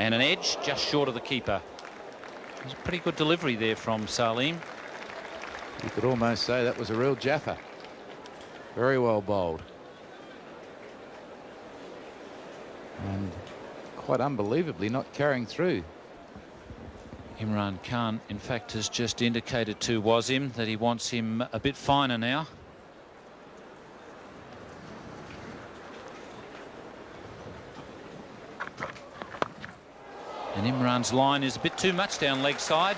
And an edge just short of the keeper. It was a pretty good delivery there from Salim. You could almost say that was a real jaffa. Very well bowled. And quite unbelievably not carrying through. Imran Khan, in fact, has just indicated to Wasim that he wants him a bit finer now. And Imran's line is a bit too much down leg side.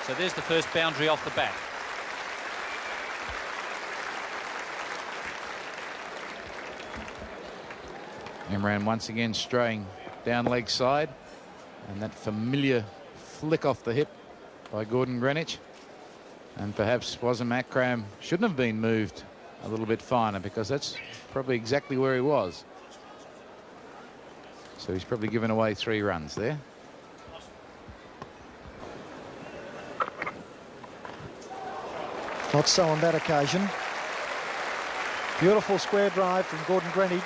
So there's the first boundary off the bat. Imran once again straying down leg side, and that familiar flick off the hip by Gordon Greenwich. And perhaps Wasim Akram shouldn't have been moved a little bit finer, because that's probably exactly where he was. So he's probably given away 3 runs there. Not so on that occasion. Beautiful square drive from Gordon Greenwich.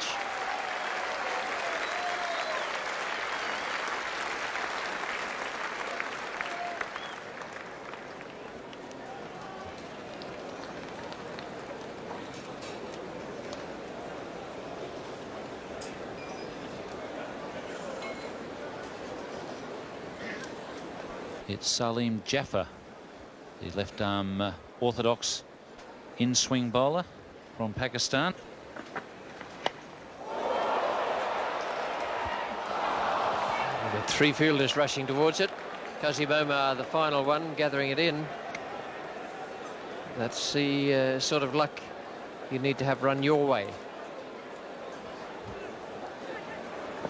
It's Salim Jaffer, the left arm orthodox in-swing bowler from Pakistan. We've got 3 fielders rushing towards it. Qasim Omar, the final one, gathering it in. That's the sort of luck you need to have run your way.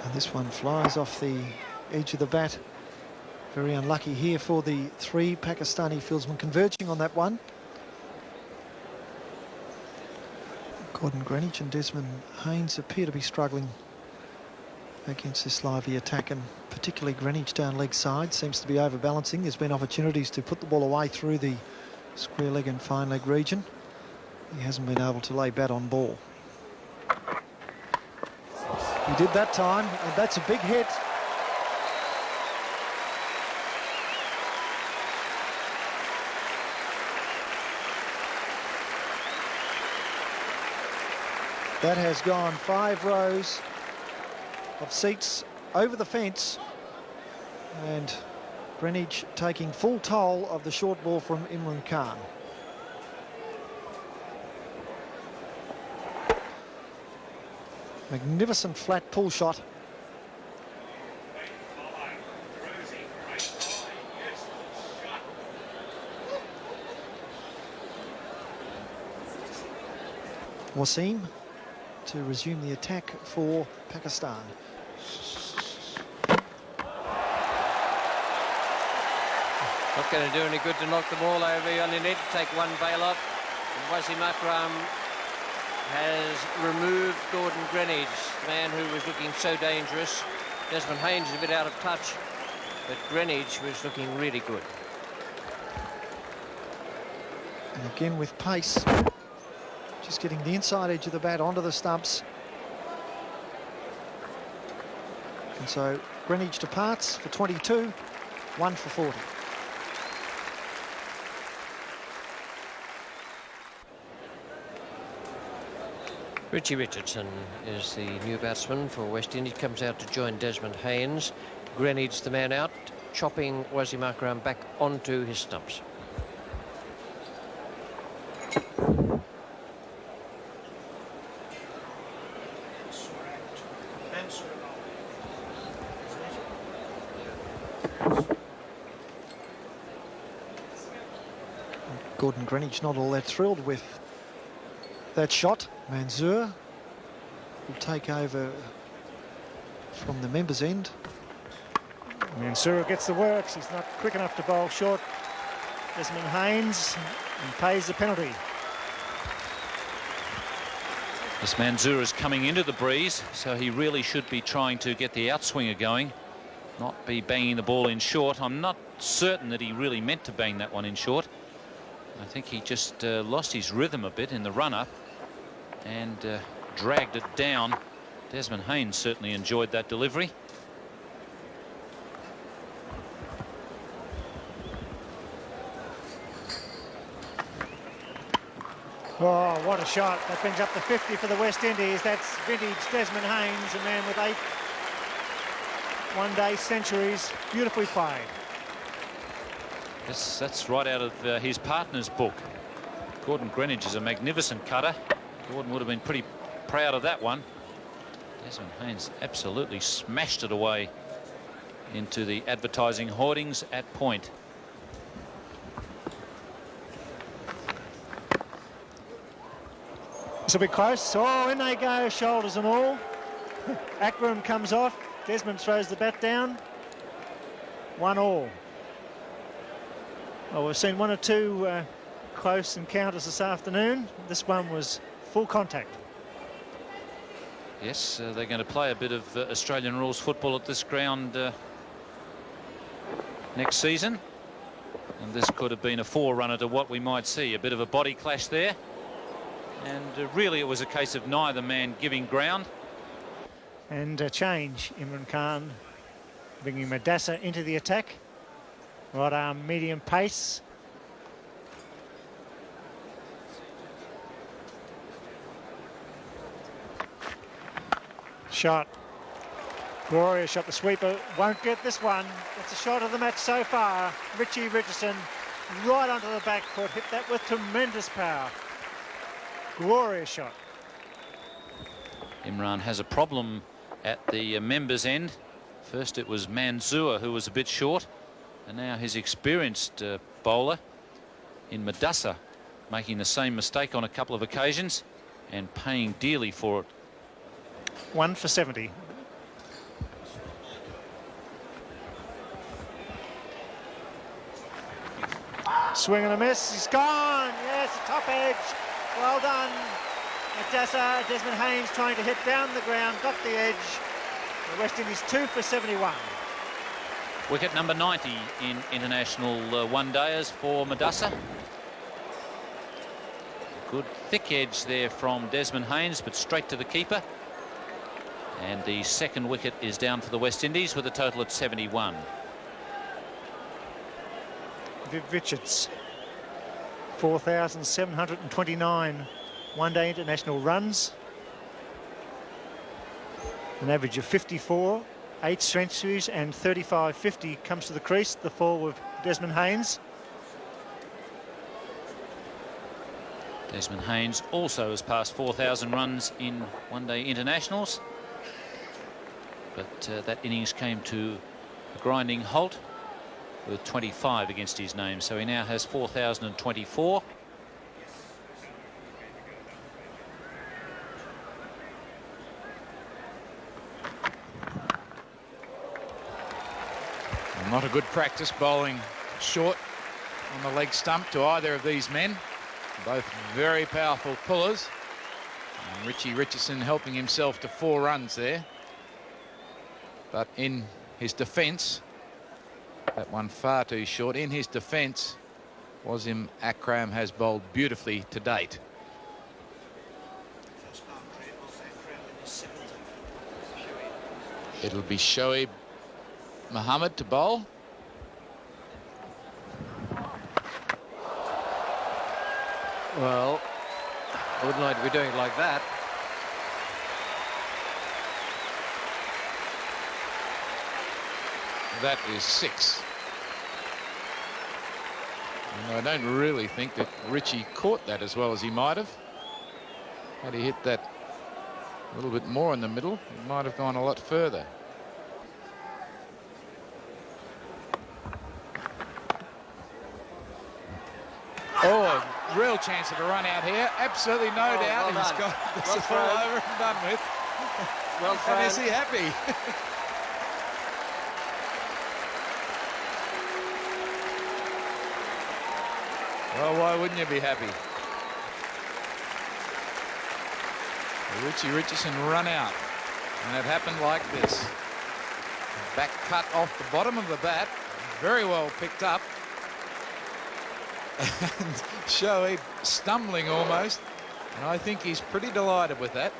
And this one flies off the edge of the bat. Very unlucky here for the 3 Pakistani fieldsmen converging on that one. Gordon Greenwich and Desmond Haynes appear to be struggling against this lively attack, and particularly Greenwich down leg side seems to be overbalancing. There's been opportunities to put the ball away through the square leg and fine leg region. He hasn't been able to lay bat on ball. He did that time, and that's a big hit. That has gone 5 rows of seats over the fence, and Greenwich taking full toll of the short ball from Imran Khan. Magnificent flat pull shot. Wasim to resume the attack for Pakistan. Not going to do any good to knock the ball over. You only need to take 1 bail off. And Wasim Akram has removed Gordon Greenwich, the man who was looking so dangerous. Desmond Haynes is a bit out of touch, but Greenwich was looking really good. And again with pace. Just getting the inside edge of the bat onto the stumps. And so Greenwich departs for 22, 1 for 40. Richie Richardson is the new batsman for West Indies. Comes out to join Desmond Haynes. Greenwich, the man out, chopping Wasim Akram back onto his stumps. Gordon Greenwich not all that thrilled with that shot. Manzoor will take over from the members' end. Mansour gets the works. He's not quick enough to bowl short Desmond Haynes and pays the penalty. This Manzoor is coming into the breeze, so he really should be trying to get the outswinger going, not be banging the ball in short. I'm not certain that he really meant to bang that one in short. I think he just lost his rhythm a bit in the run-up and dragged it down. Desmond Haynes certainly enjoyed that delivery. Oh, what a shot. That brings up the 50 for the West Indies. That's vintage Desmond Haynes, a man with 8 one-day centuries. Beautifully played. Yes, that's right out of his partner's book. Gordon Greenidge is a magnificent cutter. Gordon would have been pretty proud of that one. Desmond Haynes absolutely smashed it away into the advertising hoardings at point. This will be close. Oh, in they go, shoulders and all. Akram comes off. Desmond throws the bat down. 1-1. Well, we've seen 1 or 2 close encounters this afternoon. This one was full contact. Yes, they're going to play a bit of Australian rules football at this ground next season. And this could have been a forerunner to what we might see. A bit of a body clash there. And really it was a case of neither man giving ground. And a change. Imran Khan bringing Madassa into the attack. Right arm, medium pace. Shot. Glorious shot. The sweeper won't get this one. It's a shot of the match so far. Richie Richardson right onto the back foot. Hit that with tremendous power. Glorious shot. Imran has a problem at the members' end. First it was Manzoor who was a bit short, and now his experienced bowler in Madassa making the same mistake on a couple of occasions and paying dearly for it. 1 for 70. Swing and a miss. He's gone. Yes, a top edge. Well done. Madassa. Desmond Haynes trying to hit down the ground. Got the edge. The West Indies 2 for 71. Wicket number 90 in international one-dayers for Madassa. Good thick edge there from Desmond Haynes, but straight to the keeper. And the second wicket is down for the West Indies with a total of 71. Viv Richards, 4,729 one-day international runs. An average of 54, 8 centuries and 35-50 comes to the crease. The fall with Desmond Haynes. Desmond Haynes also has passed 4,000 runs in one-day internationals. But that innings came to a grinding halt with 25 against his name. So he now has 4,024. Not a good practice bowling short on the leg stump to either of these men. Both very powerful pullers. And Richie Richardson helping himself to 4 runs there. But in his defence, that one far too short. In his defence, Wasim Akram has bowled beautifully to date. It'll be Shoaib Mohammed to bowl. Well, I wouldn't like to be doing it like that. That is 6. And I don't really think that Richie caught that as well as he might have. Had he hit that a little bit more in the middle, it might have gone a lot further. Oh, a real chance of a run out here. Absolutely no doubt. Well He's done. got this Well all thrown. over and done with. Well And is thrown. he happy? Well, why wouldn't you be happy? Richie Richardson run out, and it happened like this. Back cut off the bottom of the bat, very well picked up. And Shoaib stumbling almost, and I think he's pretty delighted with that.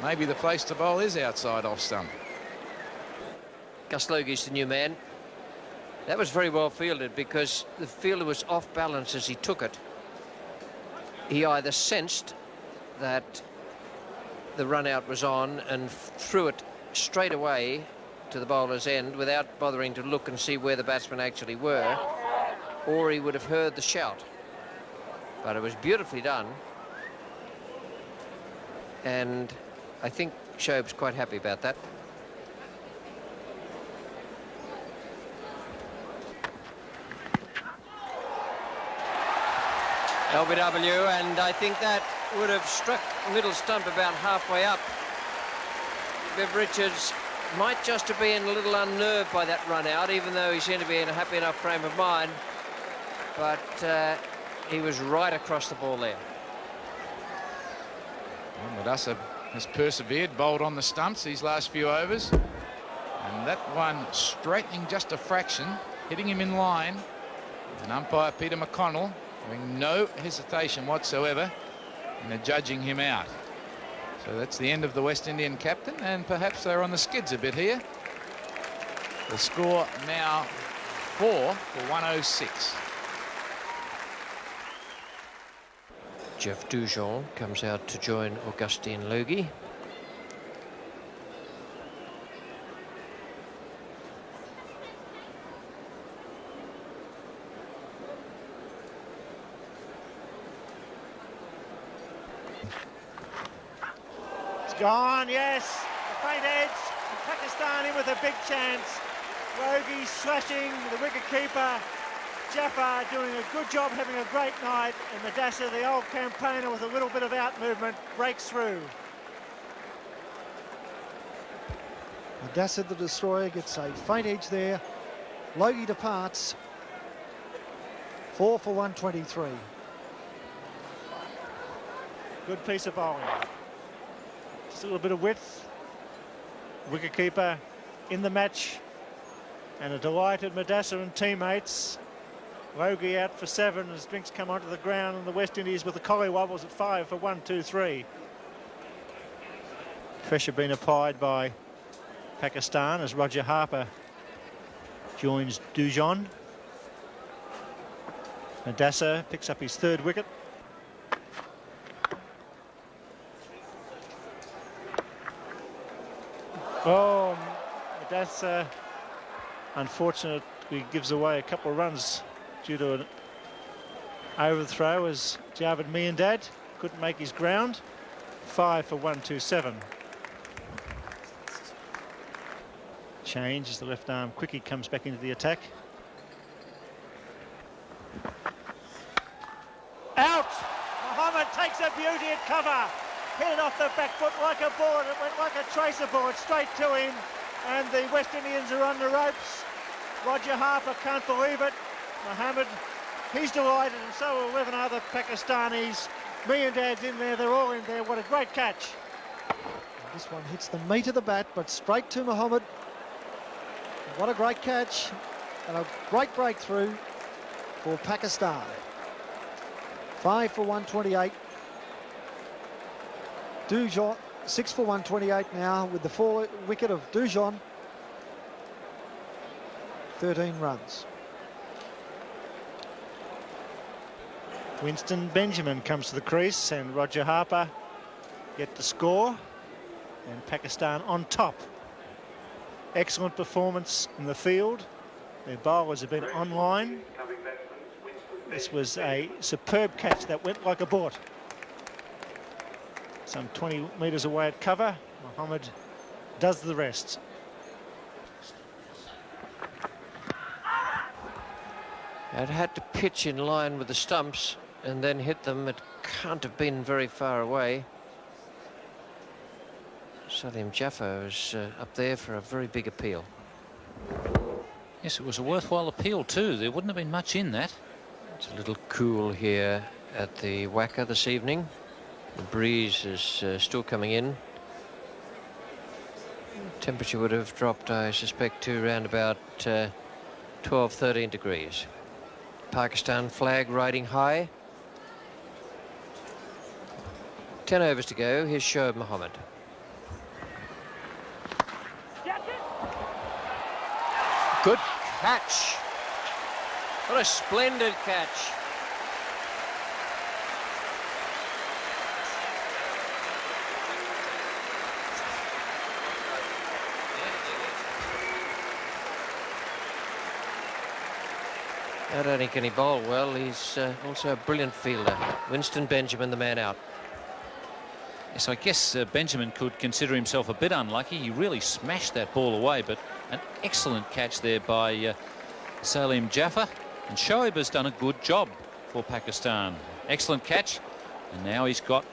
Maybe the place to bowl is outside off stump. Gus Logie's the new man. That was very well fielded because the fielder was off balance as he took it. he either sensed that the run out was on and threw it straight away to the bowler's end without bothering to look and see where the batsmen actually were, or he would have heard the shout. But it was beautifully done, and I think Shoaib's quite happy about that. LBW, and I think that would have struck middle stump about halfway up. Bev Richards might just have been a little unnerved by that run out, even though he seemed to be in a happy enough frame of mind. But he was right across the ball there. Well, Madassa has persevered, bowled on the stumps these last few overs. And that one straightening just a fraction, hitting him in line. And umpire Peter McConnell having no hesitation whatsoever in judging him out. So that's the end of the West Indian captain, and perhaps they're on the skids a bit here. The score now 4 for 106. Jeff Dujon comes out to join Augustine Logie. Gone, yes. The faint edge. Pakistan in with a big chance. Logie slashing the wicket-keeper. Jaffa doing a good job, having a great night. And Madassa, the old campaigner with a little bit of out-movement, breaks through. Madassa, the destroyer, gets a faint edge there. Logie departs. 4 for 123. Good piece of bowling. Just a little bit of width. Wicketkeeper in the match. And a delighted Madassa and teammates. Logie out for 7 as drinks come onto the ground, and the West Indies with the collie wobbles at 5 for 123. Pressure being applied by Pakistan as Roger Harper joins Dujon. Madassa picks up his 3rd wicket. Oh, Madassa unfortunately gives away a couple of runs due to an overthrow as Javed Miandad couldn't make his ground. 5 for 127. Change as the left arm quickie comes back into the attack. Out! Mohammed takes a beauty at cover. Hit it off the back foot like a bullet. It went like a tracer bullet straight to him. And the West Indians are on the ropes. Roger Harper can't believe it. Mohammed, he's delighted, and so are 11 other Pakistanis. Miandad's in there, they're all in there. What a great catch. This one hits the meat of the bat, but straight to Mohammed. What a great catch and a great breakthrough for Pakistan. 5 for 128. Dujon, 6 for 128 now with the 4 wicket of Dujon. 13 runs. Winston Benjamin comes to the crease, and Roger Harper get the score, and Pakistan on top. Excellent performance in the field. Their bowlers have been online. This was a superb catch that went like a bullet. Some 20 metres away at cover. Mohammed does the rest. It had to pitch in line with the stumps and then hit them. It can't have been very far away. Salim Jaffa was up there for a very big appeal. Yes, it was a worthwhile appeal too. There wouldn't have been much in that. It's a little cool here at the WACA this evening. The breeze is still coming in. Temperature would have dropped, I suspect, to around about 12, 13 degrees. Pakistan flag riding high. 10 overs to go. Here's Shoaib Mohammed. Good catch. What a splendid catch. Not only can he bowl well, he's also a brilliant fielder. Winston Benjamin, the man out. Yes, I guess Benjamin could consider himself a bit unlucky. He really smashed that ball away, but an excellent catch there by Salim Jaffer. And Shoaib has done a good job for Pakistan. Excellent catch. And now he's got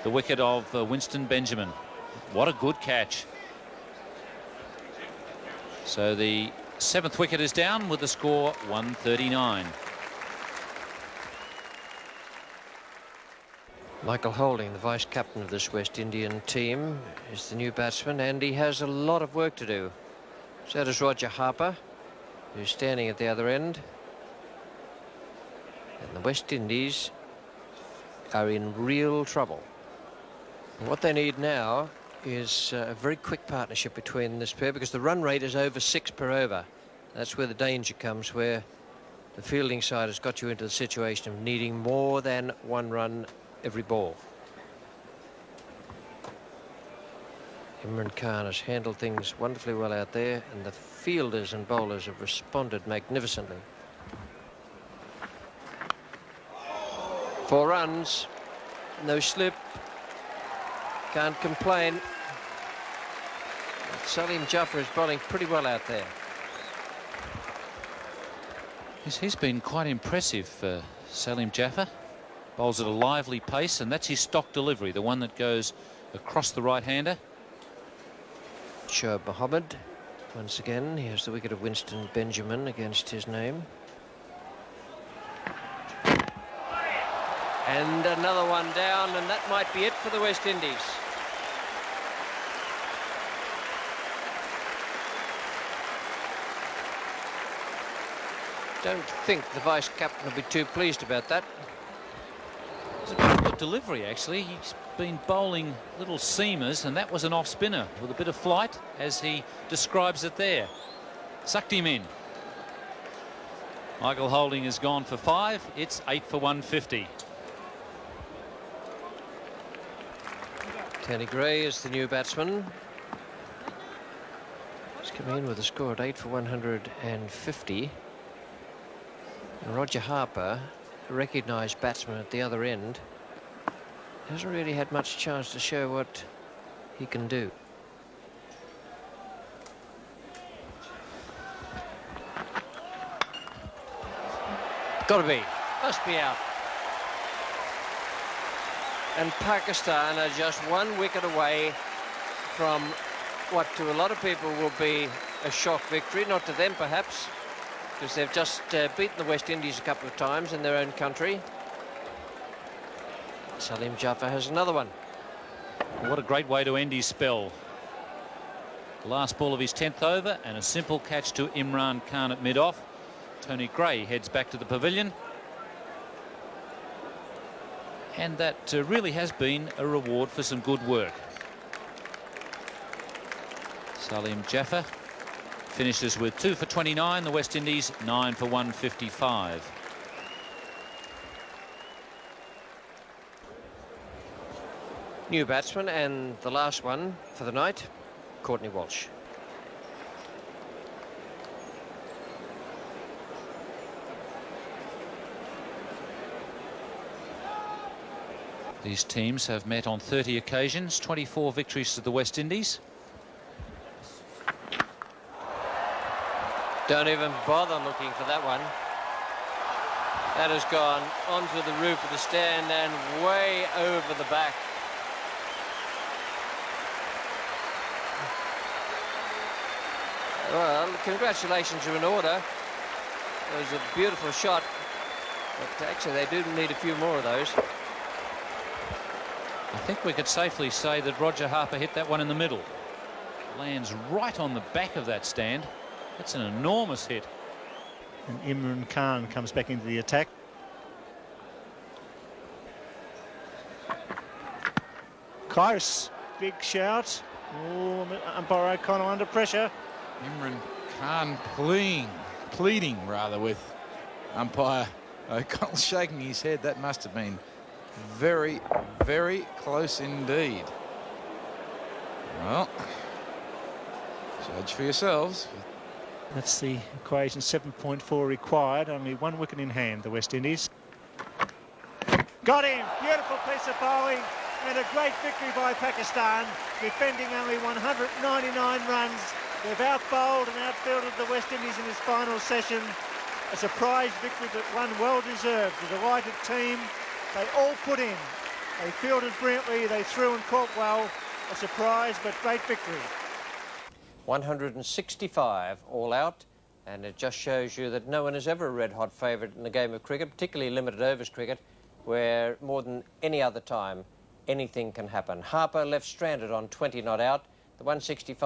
the wicket of Winston Benjamin. What a good catch. So the 7th wicket is down with the score 139. Michael Holding, the vice-captain of this West Indian team, is the new batsman, and he has a lot of work to do. So does Roger Harper, who's standing at the other end. And the West Indies are in real trouble. And what they need now is a very quick partnership between this pair, because the run rate is over 6 per over. That's where the danger comes, where the fielding side has got you into the situation of needing more than 1 run every ball. Imran Khan has handled things wonderfully well out there, and the fielders and bowlers have responded magnificently. 4 runs, no slip, can't complain. Salim Jaffer is bowling pretty well out there. Yes, he's been quite impressive, Salim Jaffer. Bowls at a lively pace, and that's his stock delivery, the one that goes across the right-hander. Shoaib Mohammad, once again, he has the wicket of Winston Benjamin against his name. And another one down, and that might be it for the West Indies. Don't think the vice-captain will be too pleased about that. It's a pretty good delivery, actually. He's been bowling little seamers, and that was an off-spinner with a bit of flight, as he describes it there. Sucked him in. Michael Holding has gone for 5. It's 8 for 150. Tony Gray is the new batsman. He's come in with a score at 8 for 150. And Roger Harper, a recognised batsman at the other end, hasn't really had much chance to show what he can do. Got to be. Must be out. And Pakistan are just 1 wicket away from what to a lot of people will be a shock victory. Not to them, perhaps, because they've just beaten the West Indies a couple of times in their own country. Salim Jaffer has another one. What a great way to end his spell. The last ball of his 10th over, and a simple catch to Imran Khan at mid-off. Tony Gray heads back to the pavilion. And that really has been a reward for some good work. Salim Jaffer finishes with 2 for 29. The West Indies 9 for 155. New batsman, and the last one for the night, Courtney Walsh. These teams have met on 30 occasions, 24 victories to the West Indies. Don't even bother looking for that one. That has gone onto the roof of the stand and way over the back. Well, congratulations are in order. It was a beautiful shot, but actually they do need a few more of those. I think we could safely say that Roger Harper hit that one in the middle. Lands right on the back of that stand. That's an enormous hit. And Imran Khan comes back into the attack. Close. Big shout. Oh, umpire O'Connell under pressure. Imran Khan pleading rather with umpire O'Connell shaking his head. That must have been very, very close indeed. Well, judge for yourselves. That's the equation, 7.4 required, only 1 wicket in hand, the West Indies. Got him, beautiful piece of bowling and a great victory by Pakistan, defending only 199 runs. They've out-bowled and outfielded the West Indies in this final session. A surprise victory, but one well-deserved. The delighted team, they all put in. They fielded brilliantly, they threw and caught well. A surprise, but great victory. 165 all out, and it just shows you that no one is ever a red-hot favourite in the game of cricket, particularly limited overs cricket, where more than any other time anything can happen. Harper left stranded on 20 not out. The 165